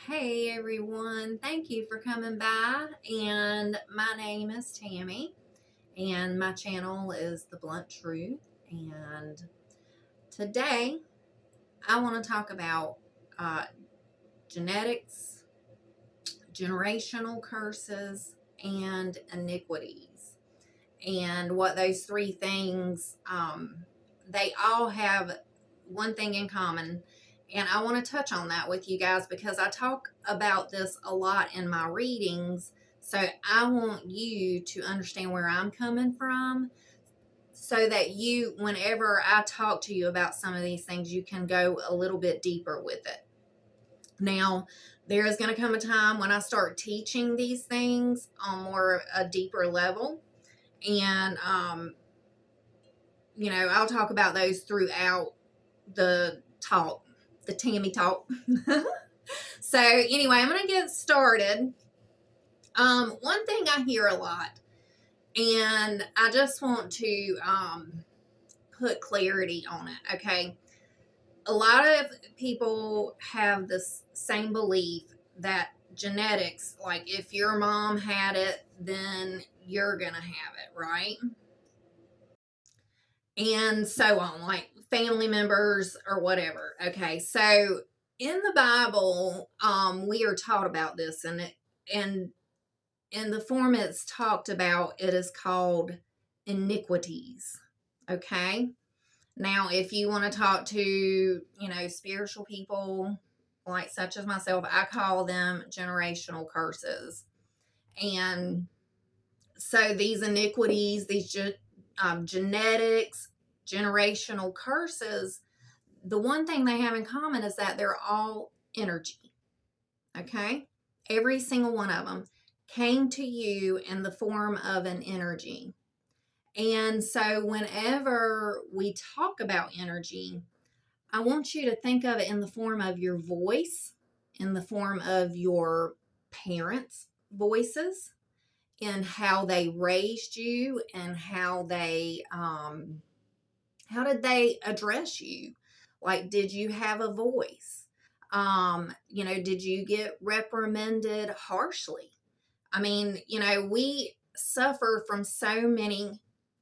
Hey everyone, thank you for coming by. And my name is Tammy, and my channel is The Blunt Truth. And today I want to talk about uh, genetics, generational curses, and iniquities, and what those three things they all have one thing in common. And I want to touch on that with you guys because I talk about this a lot in my readings. So I want you to understand where I'm coming from so that you, whenever I talk to you about some of these things, you can go a little bit deeper with it. Now, there is going to come a time when I start teaching these things on more a deeper level. And, I'll talk about those throughout the talk, the Tammy talk. So anyway, I'm going to get started. One thing I hear a lot, and I just want to put clarity on it. Okay. A lot of people have this same belief that genetics, like if your mom had it, then you're going to have it, right? And so on, like family members or whatever. Okay, so in the Bible, we are taught about this, and in the form it's talked about, it is called iniquities. Okay, now if you want to talk to spiritual people like such as myself, I call them generational curses. And so these iniquities, these genetics, generational curses, the one thing they have in common is that they're all energy. Okay? Every single one of them came to you in the form of an energy. And so whenever we talk about energy, I want you to think of it in the form of your voice, in the form of your parents' voices, in how they raised you and how did they address you? Like, did you have a voice? Did you get reprimanded harshly? I mean, we suffer from so many,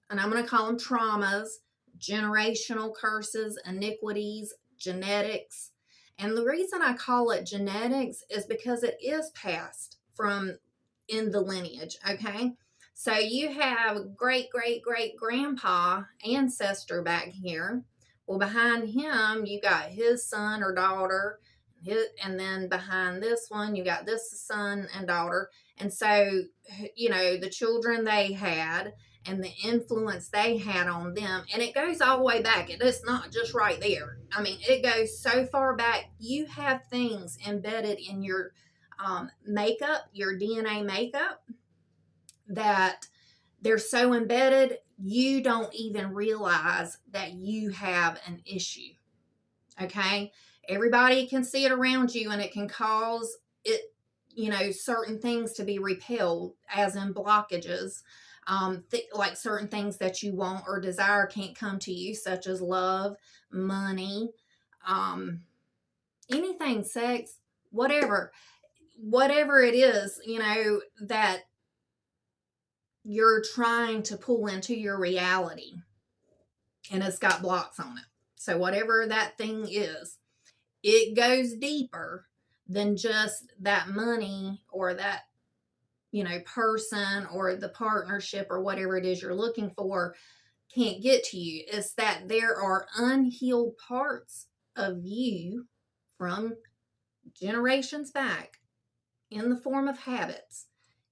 and I'm going to call them traumas, generational curses, iniquities, genetics. And the reason I call it genetics is because it is passed from in the lineage, okay? So you have great, great, great grandpa ancestor back here. Well, behind him, you got his son or daughter, and then behind this one, you got this son and daughter. And so, the children they had and the influence they had on them, and it goes all the way back. It is not just right there. I mean, it goes so far back. You have things embedded in your makeup, your DNA makeup, that they're so embedded, you don't even realize that you have an issue. Okay? Everybody can see it around you, and it can cause it, certain things to be repelled, as in blockages. Like certain things that you want or desire can't come to you, such as love, money, anything, sex, whatever it is, that you're trying to pull into your reality, and it's got blocks on it. So whatever that thing is, it goes deeper than just that money or that, person or the partnership or whatever it is you're looking for can't get to you. It's that there are unhealed parts of you from generations back, in the form of habits,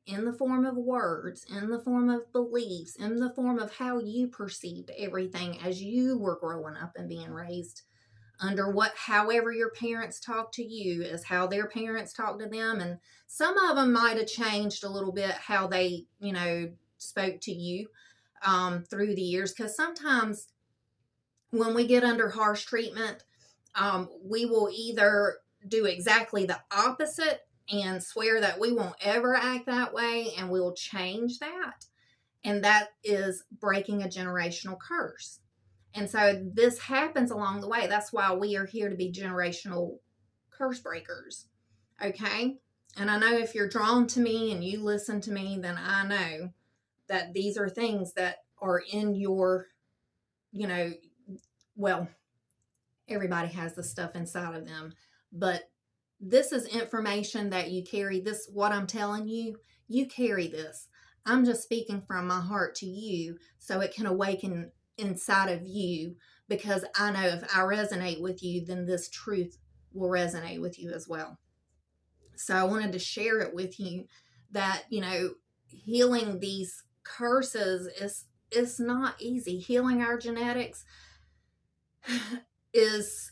in the form of words, in the form of beliefs, in the form of how you perceived everything as you were growing up and being raised under however your parents talked to you is how their parents talked to them. And some of them might have changed a little bit how they, spoke to you through the years. Because sometimes when we get under harsh treatment, we will either do exactly the opposite and swear that we won't ever act that way, and we'll change that. And that is breaking a generational curse. And so this happens along the way. That's why we are here to be generational curse breakers. Okay. And I know if you're drawn to me and you listen to me, then I know that these are things that are in your, you know, well, everybody has the stuff inside of them, but this is information that you carry. This, what I'm telling you, you carry this. I'm just speaking from my heart to you so it can awaken inside of you, because I know if I resonate with you, then this truth will resonate with you as well. So I wanted to share it with you that, healing these curses is it's not easy. Healing our genetics is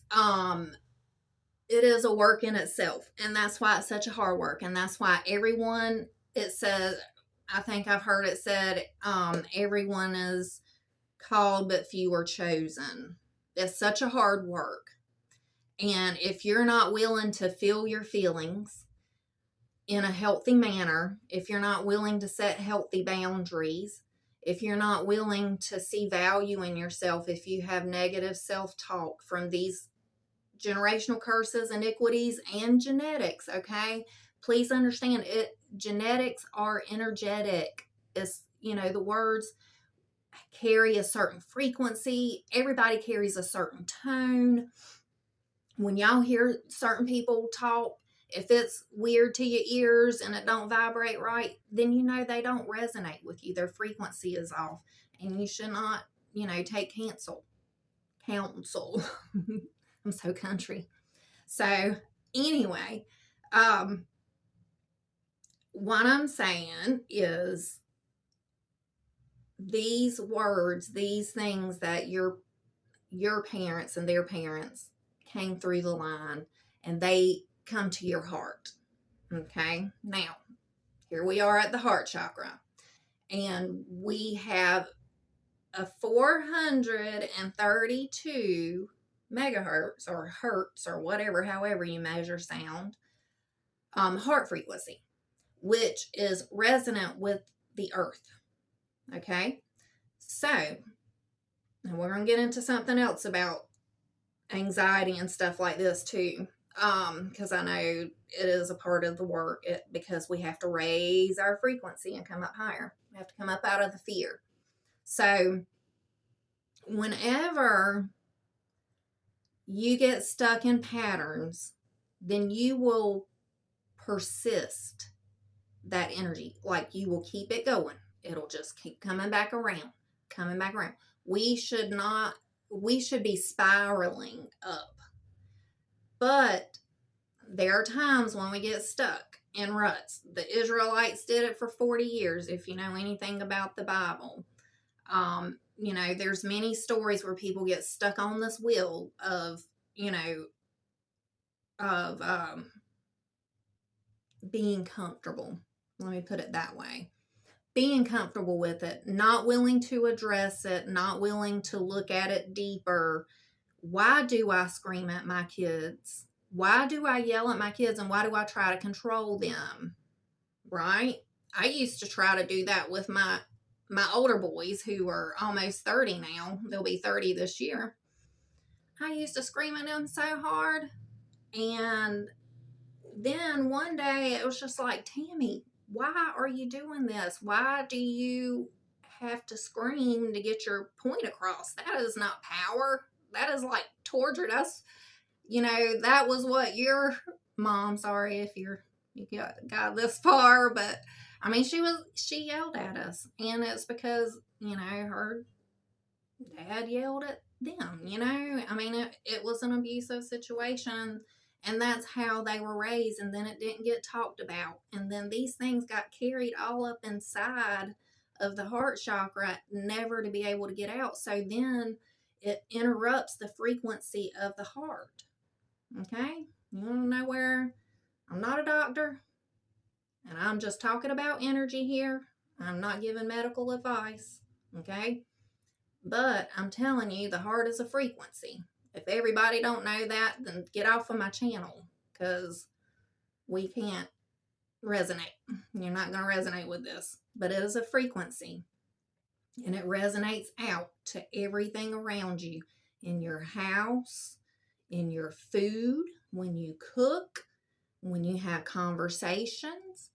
it is a work in itself, and that's why it's such a hard work, and that's why everyone, it says, I think I've heard it said, everyone is called but few are chosen. It's such a hard work, and if you're not willing to feel your feelings in a healthy manner, if you're not willing to set healthy boundaries, if you're not willing to see value in yourself, if you have negative self-talk from these generational curses, iniquities, and genetics, okay? Please understand it. Genetics are energetic. It's, the words carry a certain frequency. Everybody carries a certain tone. When y'all hear certain people talk, if it's weird to your ears and it don't vibrate right, then they don't resonate with you. Their frequency is off, and you should not, take counsel. I'm so country. So anyway, what I'm saying is these words, these things that your parents and their parents came through the line, and they come to your heart. Okay. Now, here we are at the heart chakra, and we have a 432 megahertz or hertz or whatever, however you measure sound, heart frequency, which is resonant with the earth. Okay. So, and we're going to get into something else about anxiety and stuff like this too. Because I know it is a part of the work, because we have to raise our frequency and come up higher. We have to come up out of the fear. So whenever you get stuck in patterns, then you will persist that energy. Like, you will keep it going. It'll just keep coming back around. We should be spiraling up. But there are times when we get stuck in ruts. The Israelites did it for 40 years, if you know anything about the Bible. There's many stories where people get stuck on this wheel of being comfortable. Let me put it that way. Being comfortable with it, not willing to address it, not willing to look at it deeper. Why do I scream at my kids? Why do I yell at my kids, and why do I try to control them? Right? I used to try to do that with my older boys, who are almost 30 now. They'll be 30 this year. I used to scream at them so hard. And then one day it was just like, Tammy, why are you doing this? Why do you have to scream to get your point across? That is not power. That is like torture. That was what your mom, sorry if you got this far, but I mean, she yelled at us, and it's because, her dad yelled at them, I mean, it was an abusive situation, and that's how they were raised, and then it didn't get talked about, and then these things got carried all up inside of the heart chakra, never to be able to get out. So then it interrupts the frequency of the heart. Okay? You want to know where I'm not a doctor, and I'm just talking about energy here. I'm not giving medical advice. Okay? But I'm telling you, the heart is a frequency. If everybody don't know that, then get off of my channel, because we can't resonate. You're not going to resonate with this. But it is a frequency, and it resonates out to everything around you, in your house, in your food, when you cook, when you have conversations,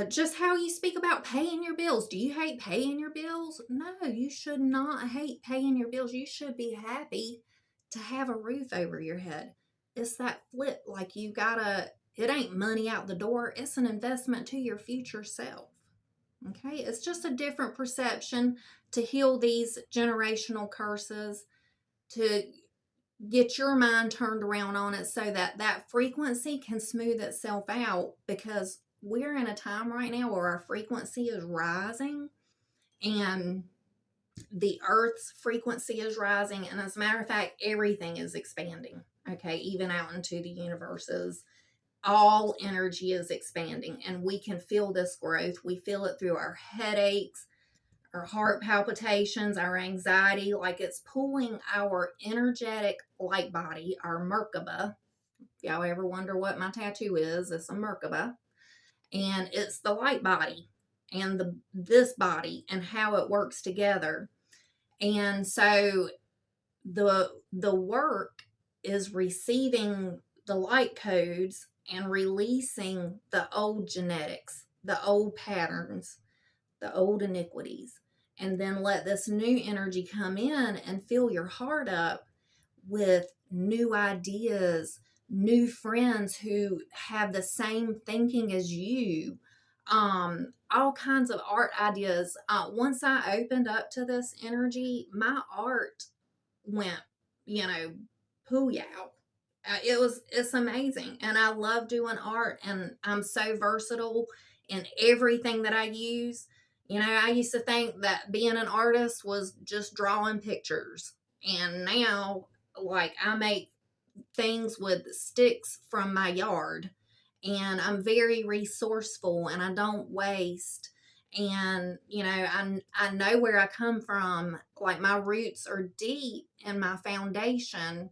just how you speak about paying your bills. Do you hate paying your bills? No, you should not hate paying your bills. You should be happy to have a roof over your head. It's that flip. Like you gotta, it ain't money out the door, it's an investment to your future self. Okay, it's just a different perception to heal these generational curses, to get your mind turned around on it so that that frequency can smooth itself out, because we're in a time right now where our frequency is rising and the earth's frequency is rising, and as a matter of fact everything is expanding, okay, even out into the universes. All energy is expanding and we can feel this growth. We feel it through our headaches, our heart palpitations, our anxiety, like it's pulling our energetic light body, our Merkaba. If y'all ever wonder what my tattoo is, it's a Merkaba. And it's the light body and this body and how it works together. And so the work is receiving the light codes and releasing the old genetics, the old patterns, the old iniquities, and then let this new energy come in and fill your heart up with new ideas, new friends who have the same thinking as you, all kinds of art ideas. Once I opened up to this energy, my art went, you know, pooyow. It's amazing. And I love doing art, and I'm so versatile in everything that I use. You know, I used to think that being an artist was just drawing pictures. And now, like, I make things with sticks from my yard. And I'm very resourceful and I don't waste. And, you know, I know where I come from. Like, my roots are deep in my foundation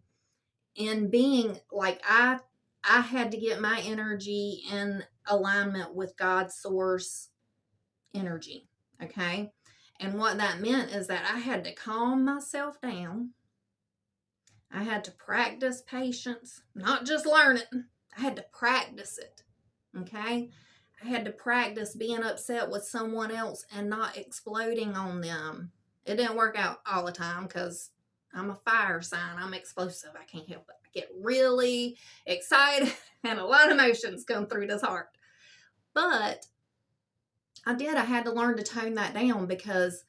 in being like, I had to get my energy in alignment with God's source energy. Okay. And what that meant is that I had to calm myself down. I had to practice patience, not just learn it. I had to practice it. Okay. I had to practice being upset with someone else and not exploding on them. It didn't work out all the time because I'm a fire sign. I'm explosive. I can't help it. I get really excited and a lot of emotions come through this heart. But I had to learn to tone that down, because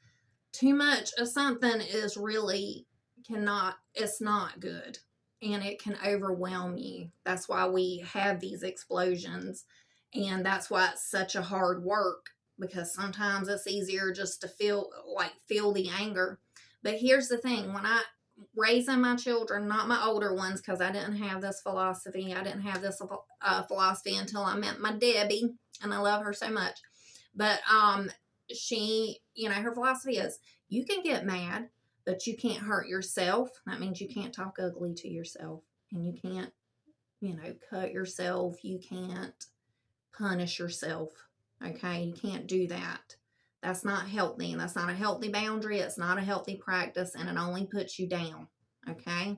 too much of something is really it's not good, and it can overwhelm you. That's why we have these explosions, and that's why it's such a hard work, because sometimes it's easier just to feel the anger. But here's the thing, when I raising my children, not my older ones, because I didn't have this philosophy. I didn't have this philosophy until I met my Debbie, and I love her so much. But she, you know, her philosophy is, you can get mad, but you can't hurt yourself. That means you can't talk ugly to yourself, and you can't, you know, cut yourself. You can't punish yourself. Okay. You can't do that. That's not healthy, and that's not a healthy boundary. It's not a healthy practice, and it only puts you down. Okay.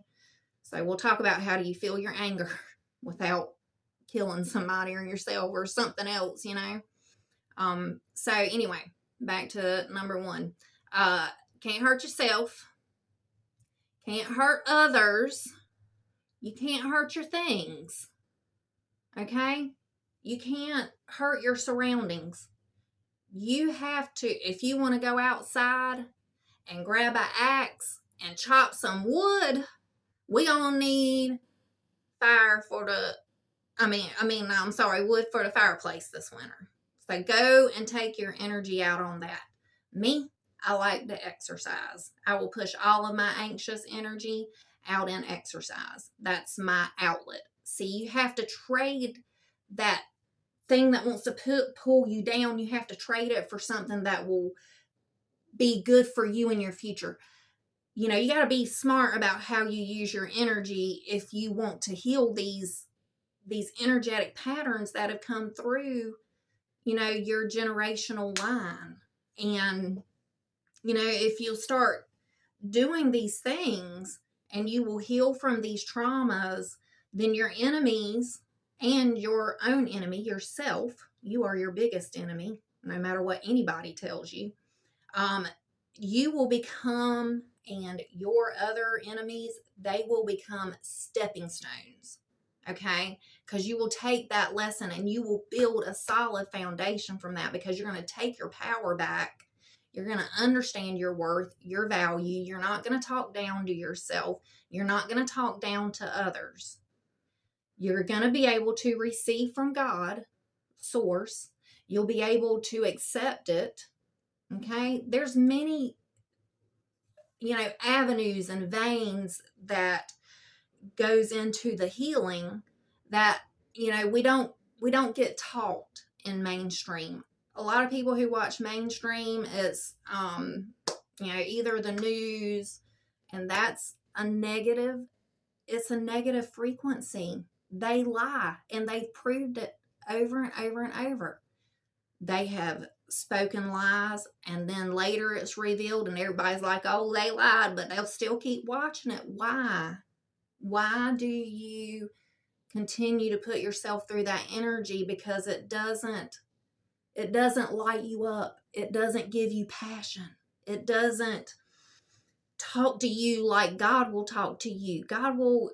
So we'll talk about how do you feel your anger without killing somebody or yourself or something else, you know. So anyway, back to number one. Can't hurt yourself. Can't hurt others. You can't hurt your things. Okay? You can't hurt your surroundings. You have to, if you want to go outside and grab an axe and chop some wood, we gonna need fire for the, wood for the fireplace this winter. So go and take your energy out on that. Me, I like to exercise. I will push all of my anxious energy out in exercise. That's my outlet. See, you have to trade that thing that wants to pull you down. You have to trade it for something that will be good for you in your future. You know, you got to be smart about how you use your energy if you want to heal these energetic patterns that have come through, you know, your generational line. And, you know, if you'll start doing these things and you will heal from these traumas, then your enemies and your own enemy, yourself. You are your biggest enemy, no matter what anybody tells you. Um, you will become, and your other enemies, they will become stepping stones. Okay? Because you will take that lesson and you will build a solid foundation from that, because you're going to take your power back. You're going to understand your worth, your value. You're not going to talk down to yourself. You're not going to talk down to others. You're going to be able to receive from God, source. You'll be able to accept it. Okay? There's many, avenues and veins that goes into the healing that, we don't get taught in mainstream. A lot of people who watch mainstream is, either the news, and that's a negative. It's a negative frequency. They lie, and they've proved it over and over and over. They have spoken lies, and then later it's revealed and everybody's like, oh, they lied, but they'll still keep watching it. Why do you continue to put yourself through that energy? Because it doesn't light you up. It doesn't give you passion. It doesn't talk to you like God will talk to you. God will,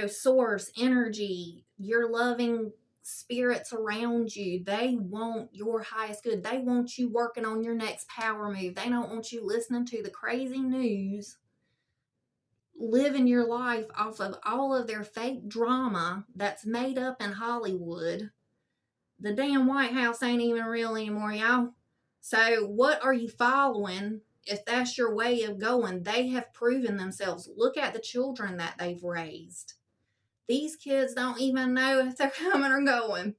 source energy, your loving spirits around you. They want your highest good. They want you working on your next power move. They don't want you listening to the crazy news, living your life off of all of their fake drama that's made up in Hollywood. The damn White House ain't even real anymore, y'all. So what are you following? If that's your way of going, they have proven themselves. Look at the children that they've raised. These kids don't even know if they're coming or going.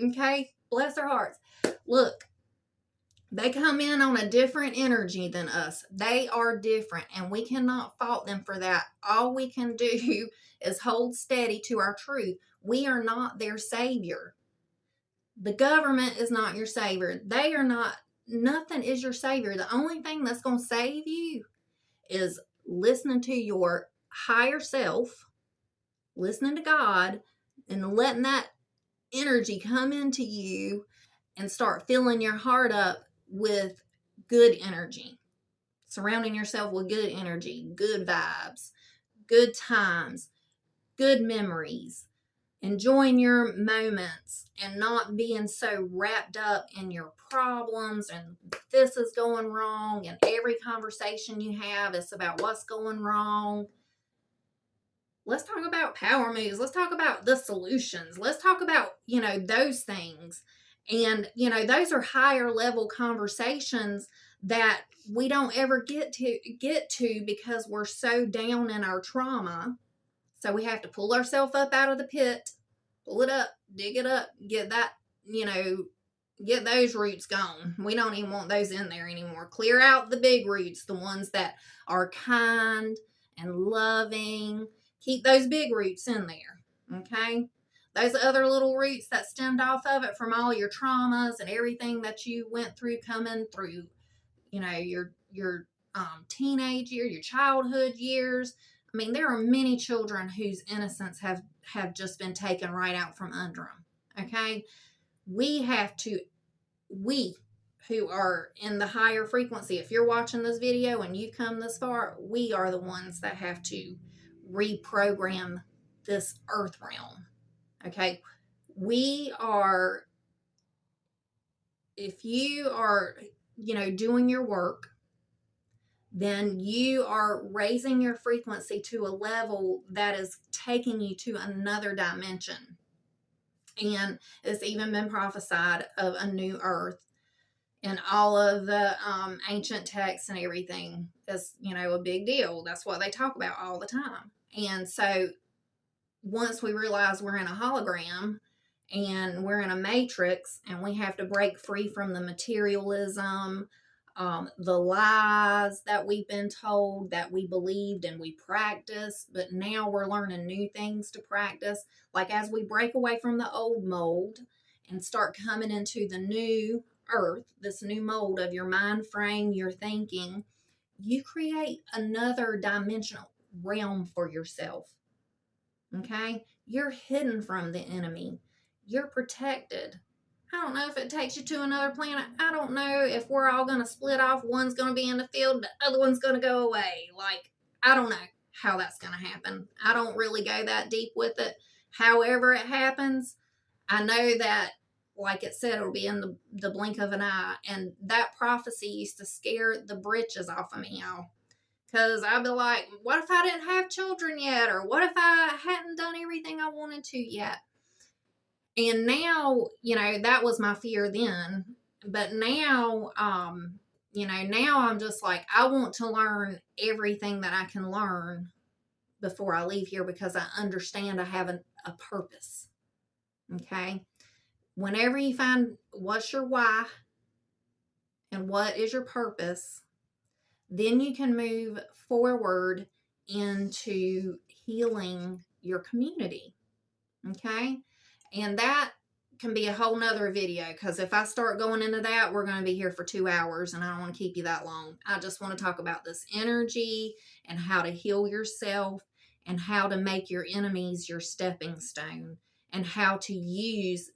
Okay? Bless their hearts. Look, they come in on a different energy than us. They are different, and we cannot fault them for that. All we can do is hold steady to our truth. We are not their savior. The government is not your savior. They are not, nothing is your savior. The only thing that's going to save you is listening to your higher self, listening to God, and letting that energy come into you and start filling your heart up with good energy. Surrounding yourself with good energy, good vibes, good times, good memories. Enjoying your moments and not being so wrapped up in your problems and this is going wrong, and every conversation you have is about what's going wrong. Let's talk about power moves. Let's talk about the solutions. Let's talk about, those things. And, those are higher level conversations that we don't ever get to because we're so down in our trauma. So we have to pull ourselves up out of the pit, pull it up, dig it up, get that, get those roots gone. We don't even want those in there anymore. Clear out the big roots, the ones that are kind and loving. Keep those big roots in there, okay? Those other little roots that stemmed off of it from all your traumas and everything that you went through coming through, your teenage year, your childhood years. I mean, there are many children whose innocence have just been taken right out from under them. Okay? We who are in the higher frequency, if you're watching this video and you come this far, we are the ones that have to reprogram this earth realm. Okay? If you are, doing your work, then you are raising your frequency to a level that is taking you to another dimension. And it's even been prophesied of a new earth, and all of the ancient texts and everything is, a big deal. That's what they talk about all the time. And so once we realize we're in a hologram and we're in a matrix and we have to break free from the materialism, the lies that we've been told, that we believed and we practiced, but now we're learning new things to practice. Like as we break away from the old mold and start coming into the new earth, this new mold of your mind frame, your thinking, you create another dimensional realm for yourself. Okay? You're hidden from the enemy. you're protected. I don't know if it takes you to another planet. I don't know if we're all going to split off. One's going to be in the field, the other one's going to go away. Like, I don't know how that's going to happen. I don't really go that deep with it. However it happens, I know that, like it said, it'll be in the blink of an eye. And that prophecy used to scare the britches off of me, y'all. Because I'd be like, what if I didn't have children yet? Or what if I hadn't done everything I wanted to yet? And now, that was my fear then. But now, now I'm just like, I want to learn everything that I can learn before I leave here, because I understand I have a purpose. Okay? Whenever you find what's your why and what is your purpose, then you can move forward into healing your community. Okay? And that can be a whole nother video, because if I start going into that, we're going to be here for 2 hours, and I don't want to keep you that long. I just want to talk about this energy and how to heal yourself and how to make your enemies your stepping stone, and how to use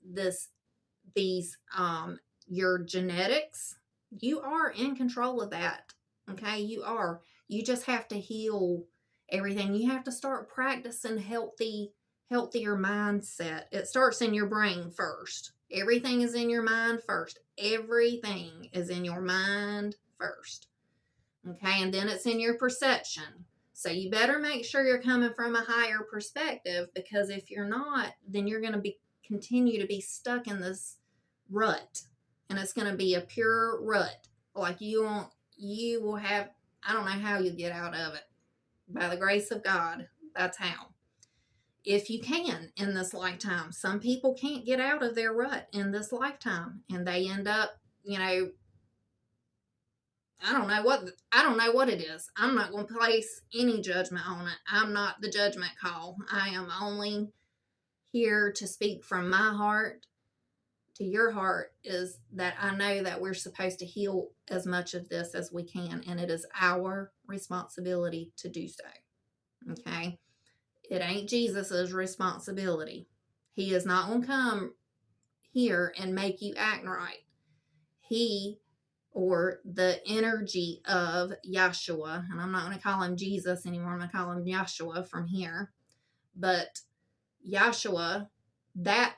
your genetics. You are in control of that. Okay, you are. You just have to heal everything. You have to start practicing healthier mindset. It starts in your brain first. Everything is in your mind first. Everything is in your mind first. Okay, and then it's in your perception. So you better make sure you're coming from a higher perspective, because if you're not, then you're going to continue to be stuck in this rut, and it's going to be a pure rut. Like you will have, I don't know how you get out of it. By the grace of God, that's how. If you can in this lifetime. Some people can't get out of their rut in this lifetime, and they end up, I don't know what it is. I'm not going to place any judgment on it. I'm not the judgment call. I am only here to speak from my heart to your heart, is that I know that we're supposed to heal as much of this as we can, and it is our responsibility to do so. Okay? It ain't Jesus's responsibility. He is not going to come here and make you act right. He, or the energy of Yahshua, and I'm not going to call him Jesus anymore, I'm going to call him Yahshua from here, but Yahshua, that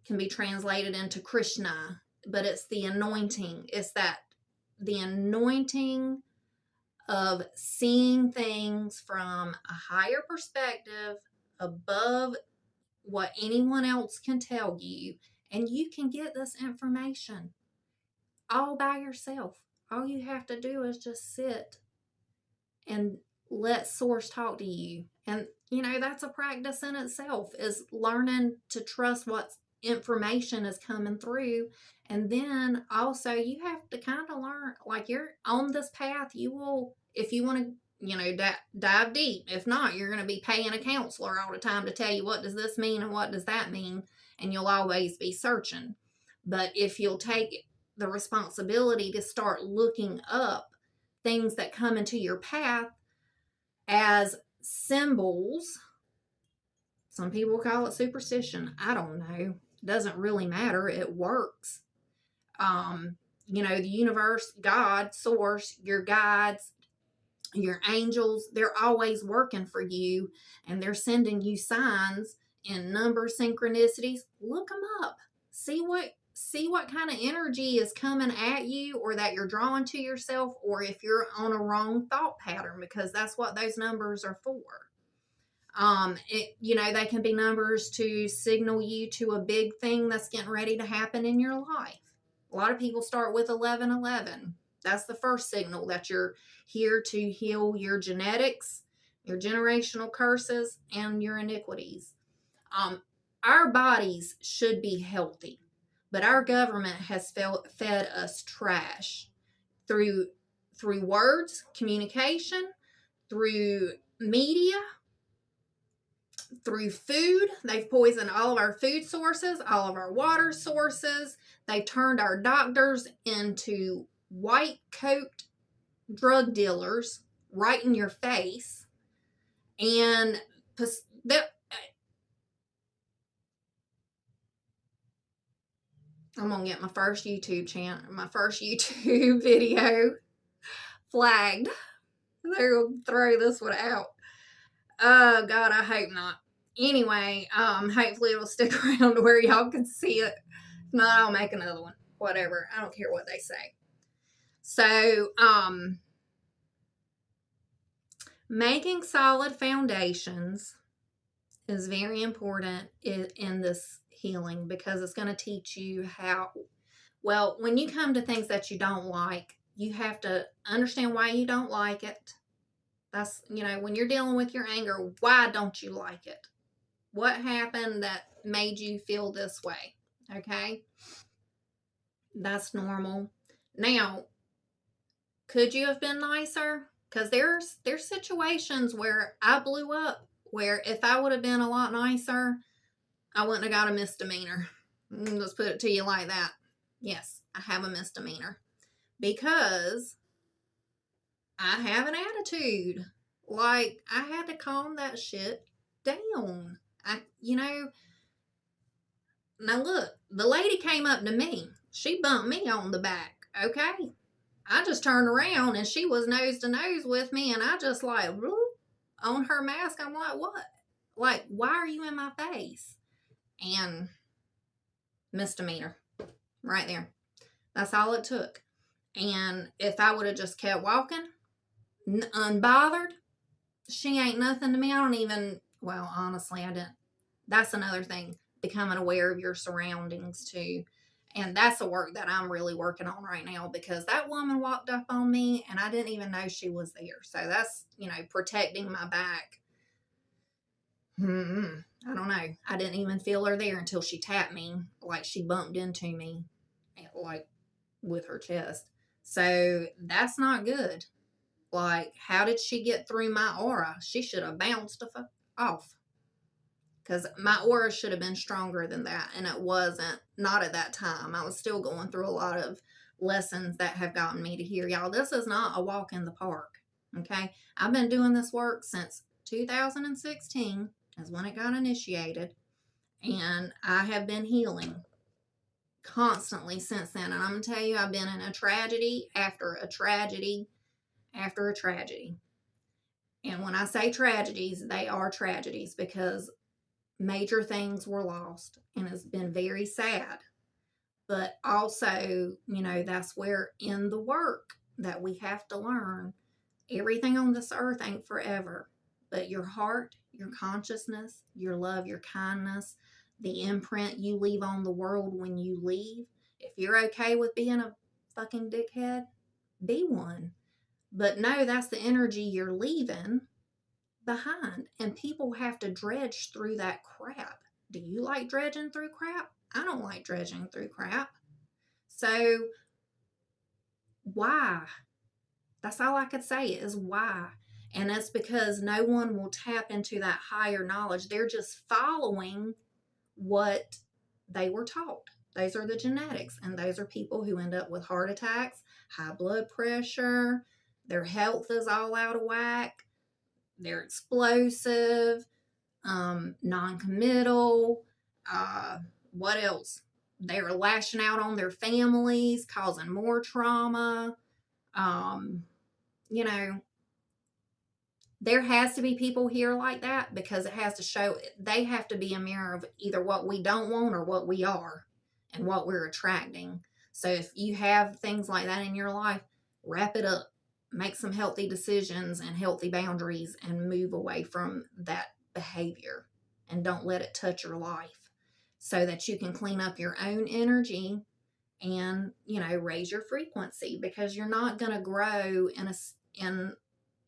can be translated into Krishna, but it's the anointing. It's the anointing of seeing things from a higher perspective, above what anyone else can tell you, and you can get this information all by yourself. All you have to do is just sit and let source talk to you. And that's a practice in itself, is learning to trust what information is coming through. And then also you have to kind of learn, like, you're on this path, you will, if you want to dive deep. If not, you're going to be paying a counselor all the time to tell you what does this mean and what does that mean, and you'll always be searching. But if you'll take the responsibility to start looking up things that come into your path as symbols, some people call it superstition, I don't know, it doesn't really matter, it works. The universe, God, source, your guides, your angels, they're always working for you, and they're sending you signs in number synchronicities. Look them up. See what kind of energy is coming at you, or that you're drawing to yourself, or if you're on a wrong thought pattern, because that's what those numbers are for. They can be numbers to signal you to a big thing that's getting ready to happen in your life. A lot of people start with 1111. That's the first signal that you're here to heal your genetics, your generational curses, and your iniquities. Our bodies should be healthy, but our government has fed us trash through words, communication, through media, through food. They've poisoned all of our food sources, all of our water sources. They've turned our doctors into white coat drug dealers right in your face. And I'm gonna get my first YouTube channel, my first YouTube video flagged. They're gonna throw this one out. Oh God, I hope not. Anyway, hopefully it'll stick around to where y'all can see it. If not, I'll make another one. Whatever. I don't care what they say. So, making solid foundations is very important in this healing, because it's going to teach you how, well, when you come to things that you don't like, you have to understand why you don't like it. That's, when you're dealing with your anger, why don't you like it? What happened that made you feel this way? Okay? That's normal. Now, could you have been nicer? Because there's situations where I blew up, where if I would have been a lot nicer, I wouldn't have got a misdemeanor. Let's put it to you like that. Yes, I have a misdemeanor. Because I have an attitude. Like, I had to calm that shit down. Now look, the lady came up to me. She bumped me on the back, okay? I just turned around and she was nose to nose with me, and I just like, on her mask, I'm like, what? Like, why are you in my face? And misdemeanor. Right there. That's all it took. And if I would have just kept walking, unbothered, she ain't nothing to me. I don't even, well, honestly, I didn't. That's another thing, becoming aware of your surroundings too. And that's the work that I'm really working on right now, because that woman walked up on me and I didn't even know she was there. So that's, protecting my back. I don't know. I didn't even feel her there until she tapped me, like she bumped into me, like with her chest. So that's not good. Like, how did she get through my aura? She should have bounced the fuck off. Because my aura should have been stronger than that. And it wasn't. Not at that time. I was still going through a lot of lessons that have gotten me to here. Y'all, this is not a walk in the park. Okay? I've been doing this work since 2016 is when it got initiated. And I have been healing constantly since then. And I'm going to tell you, I've been in a tragedy after a tragedy after a tragedy. And when I say tragedies, they are tragedies, because major things were lost, and it's been very sad. But also, that's where in the work that we have to learn, everything on this earth ain't forever, but your heart, your consciousness, your love, your kindness, the imprint you leave on the world when you leave. If you're okay with being a fucking dickhead, be one. But no, that's the energy you're leaving behind. And people have to dredge through that crap. Do you like dredging through crap? I don't like dredging through crap. So, why? That's all I could say is why. And that's because no one will tap into that higher knowledge. They're just following what they were taught. Those are the genetics. And those are people who end up with heart attacks, high blood pressure, their health is all out of whack, they're explosive, non-committal, what else? They're lashing out on their families, causing more trauma. There has to be people here like that, because it has to show, they have to be a mirror of either what we don't want or what we are and what we're attracting. So if you have things like that in your life, wrap it up, make some healthy decisions and healthy boundaries, and move away from that behavior, and don't let it touch your life, so that you can clean up your own energy and, raise your frequency, because you're not going to grow in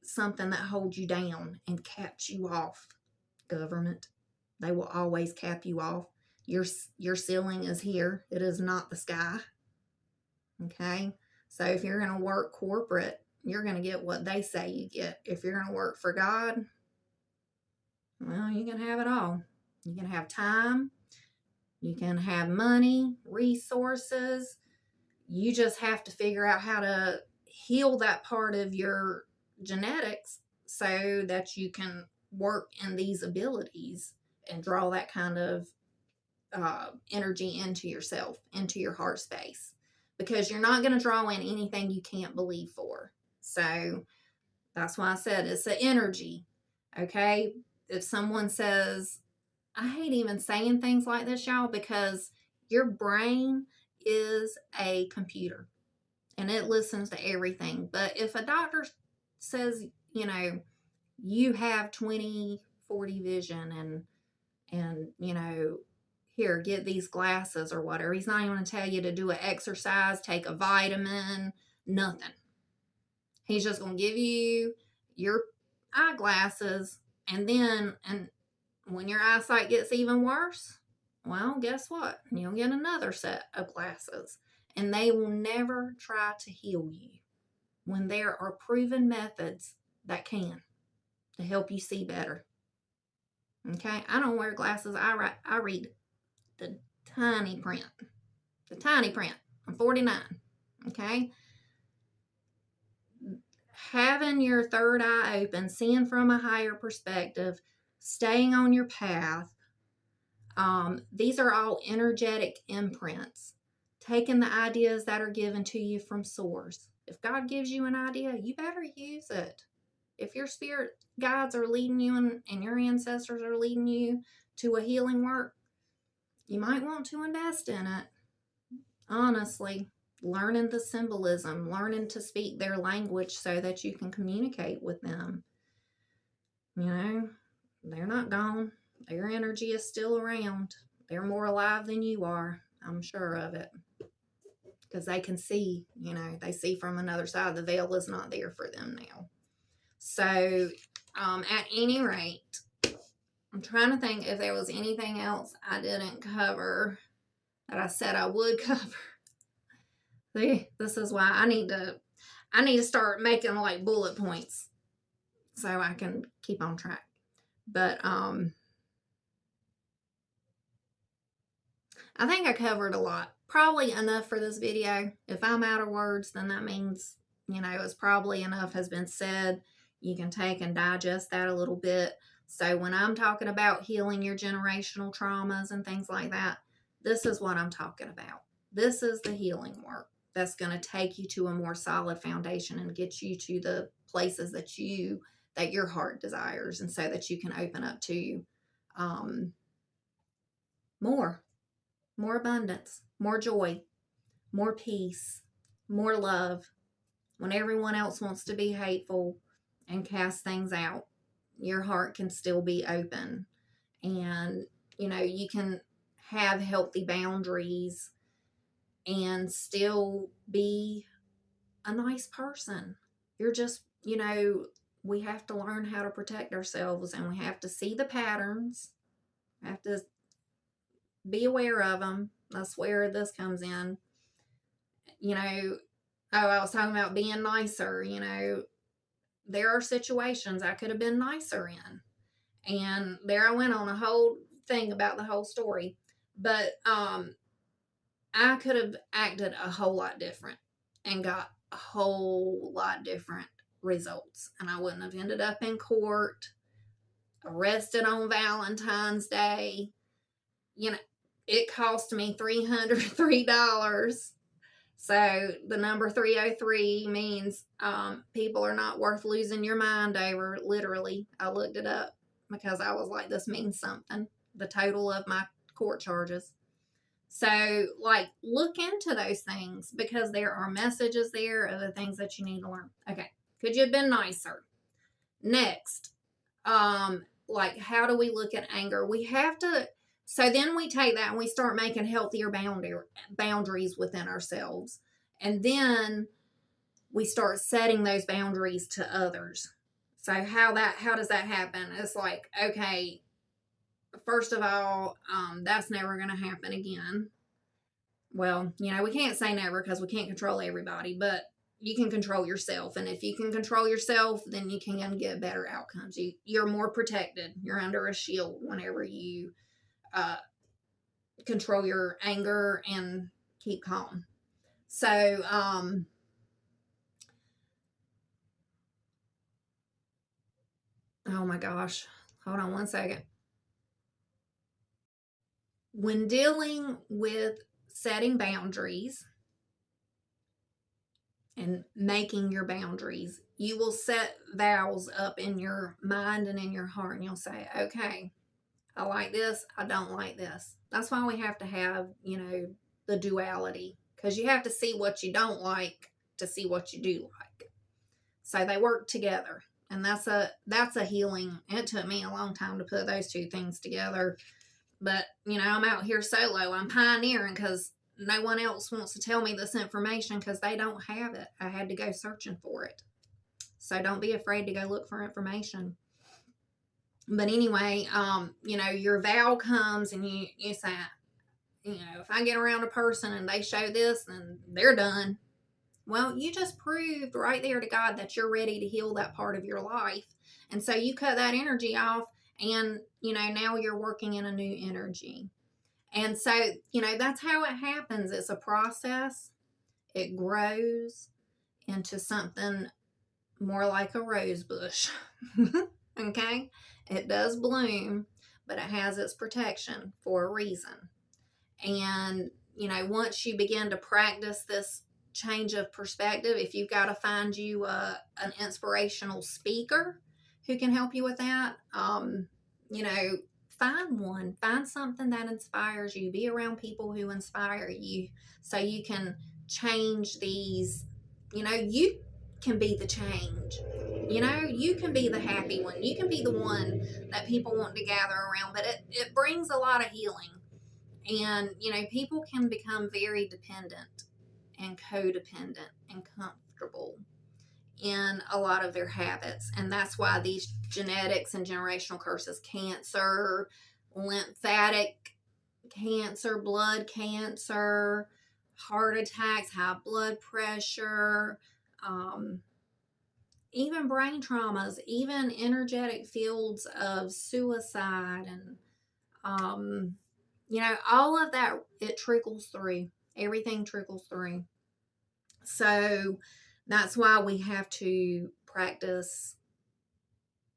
something that holds you down and caps you off. Government, they will always cap you off. Your ceiling is here. It is not the sky. Okay? So if you're going to work corporate, you're going to get what they say you get. If you're going to work for God, well, you can have it all. You can have time. You can have money, resources. You just have to figure out how to heal that part of your genetics so that you can work in these abilities and draw that kind of energy into yourself, into your heart space, because you're not going to draw in anything you can't believe for. So that's why I said it's the energy. Okay. If someone says, I hate even saying things like this, y'all, because your brain is a computer and it listens to everything. But if a doctor says, you have 20/40 vision and here, get these glasses or whatever, he's not even going to tell you to do an exercise, take a vitamin, nothing. He's just going to give you your eyeglasses, and when your eyesight gets even worse, well, guess what? You'll get another set of glasses, and they will never try to heal you when there are proven methods that can to help you see better. Okay, I don't wear glasses. I read the tiny print. The tiny print. I'm 49. Okay, having your third eye open, seeing from a higher perspective, staying on your path. These are all energetic imprints. Taking the ideas that are given to you from source. If God gives you an idea, you better use it. If your spirit guides are leading you and your ancestors are leading you to a healing work, you might want to invest in it. Honestly, learning the symbolism, learning to speak their language so that you can communicate with them. They're not gone. Their energy is still around. They're more alive than you are. I'm sure of it. Because they can see, they see from another side. The veil is not there for them now. So, at any rate, I'm trying to think if there was anything else I didn't cover that I said I would cover. See, this is why I need to start making like bullet points so I can keep on track. But I think I covered a lot. Probably enough for this video. If I'm out of words, then that means, it's probably enough has been said. You can take and digest that a little bit. So when I'm talking about healing your generational traumas and things like that, this is what I'm talking about. This is the healing work that's going to take you to a more solid foundation and get you to the places that your heart desires, and so that you can open up to more abundance, more joy, more peace, more love. When everyone else wants to be hateful and cast things out, your heart can still be open. And, you can have healthy boundaries and still be a nice person. You're just, we have to learn how to protect ourselves, and we have to see the patterns. We have to be aware of them. That's where this comes in. I was talking about being nicer. There are situations I could have been nicer in. And there I went on a whole thing about the whole story. But I could have acted a whole lot different and got a whole lot different results. And I wouldn't have ended up in court, arrested on Valentine's Day. It cost me $303. So the number 303 means people are not worth losing your mind over. Literally, I looked it up because I was like, this means something. The total of my court charges. So, look into those things, because there are messages there of the things that you need to learn. Okay, could you have been nicer? Next, how do we look at anger? We have to. So then we take that and we start making healthier boundaries within ourselves. And then we start setting those boundaries to others. So how does that happen? It's like, okay, first of all, that's never going to happen again. Well, we can't say never because we can't control everybody, but you can control yourself. And if you can control yourself, then you can get better outcomes. You're more protected. You're under a shield whenever you control your anger and keep calm. So, oh my gosh, hold on one second. when dealing with setting boundaries and making your boundaries, you will set vows up in your mind and in your heart, and you'll say, okay, I like this, I don't like this. That's why we have to have, the duality, because you have to see what you don't like to see what you do like. So they work together. And that's a healing. It took me a long time to put those two things together. But, I'm out here solo. I'm pioneering because no one else wants to tell me this information because they don't have it. I had to go searching for it. So don't be afraid to go look for information. But anyway, your vow comes and you say, if I get around a person and they show this, then they're done. Well, you just proved right there to God that you're ready to heal that part of your life. And so you cut that energy off and, now you're working in a new energy. And so, that's how it happens. It's a process. It grows into something more like a rose bush. Okay? It does bloom, but it has its protection for a reason. And, once you begin to practice this change of perspective, if you've got to find you an inspirational speaker who can help you with that, find one. Find something that inspires you. Be around people who inspire you so you can change these. You can be the change. You can be the happy one. You can be the one that people want to gather around. But it brings a lot of healing. And, people can become very dependent and codependent and comfortable in a lot of their habits. And that's why these genetics and generational curses, cancer, lymphatic cancer, blood cancer, heart attacks, high blood pressure, even brain traumas, even energetic fields of suicide and, all of that, it trickles through. Everything trickles through. So that's why we have to practice,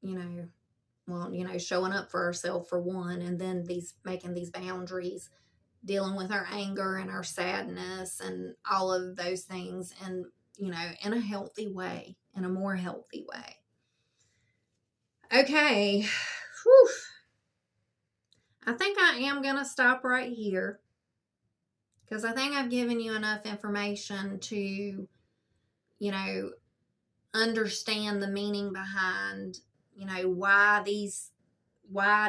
showing up for ourselves for one, and then making these boundaries, dealing with our anger and our sadness and all of those things, and, in a healthy way, in a more healthy way. Okay. Whew. I think I am going to stop right here because I think I've given you enough information to, understand the meaning behind, why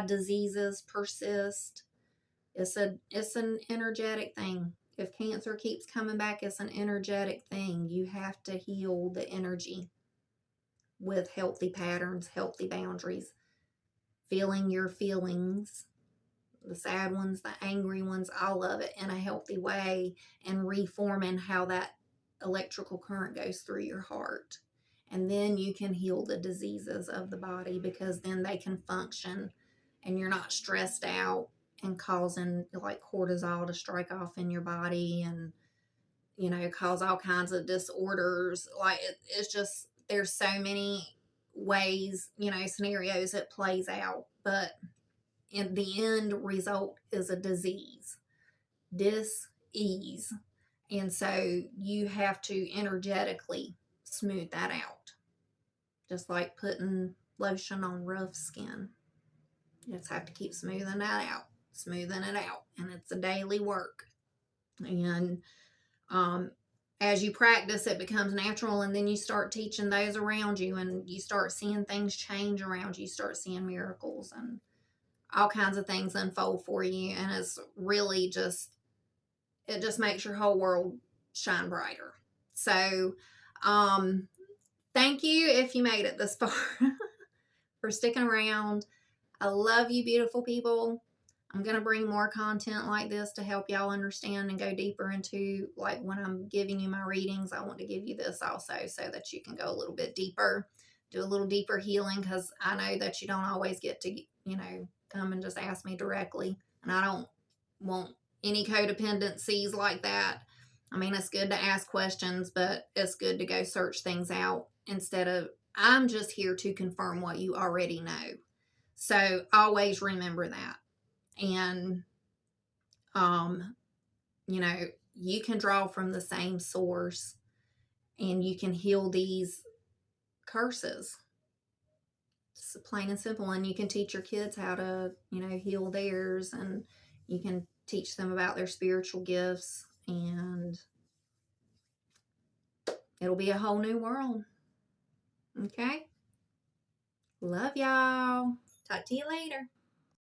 diseases persist. It's an energetic thing. If cancer keeps coming back, it's an energetic thing. You have to heal the energy with healthy patterns, healthy boundaries, feeling your feelings, the sad ones, the angry ones, all of it in a healthy way, and reforming how that electrical current goes through your heart. And then you can heal the diseases of the body because then they can function and you're not stressed out and causing like cortisol to strike off in your body and, cause all kinds of disorders. Like it's just, there's so many ways, scenarios it plays out, but in the end result is a disease, dis-ease. And so you have to energetically smooth that out. Just like putting lotion on rough skin. You just have to keep smoothing that out, smoothing it out. And it's a daily work. And as you practice, it becomes natural, and then you start teaching those around you, and you start seeing things change around you. You start seeing miracles and all kinds of things unfold for you. And it's really it just makes your whole world shine brighter. So, thank you if you made it this far for sticking around. I love you, beautiful people. I'm going to bring more content like this to help y'all understand and go deeper into, like when I'm giving you my readings, I want to give you this also so that you can go a little bit deeper, do a little deeper healing, because I know that you don't always get to, come and just ask me directly. And I don't want any codependencies like that. I mean, it's good to ask questions, but it's good to go search things out instead of, I'm just here to confirm what you already know. So always remember that. And Um, you know, you can draw from the same source and you can heal these curses. It's plain and simple. And you can teach your kids how to, heal theirs, and you can teach them about their spiritual gifts, and it'll be a whole new world. Okay? Love y'all. Talk to you later.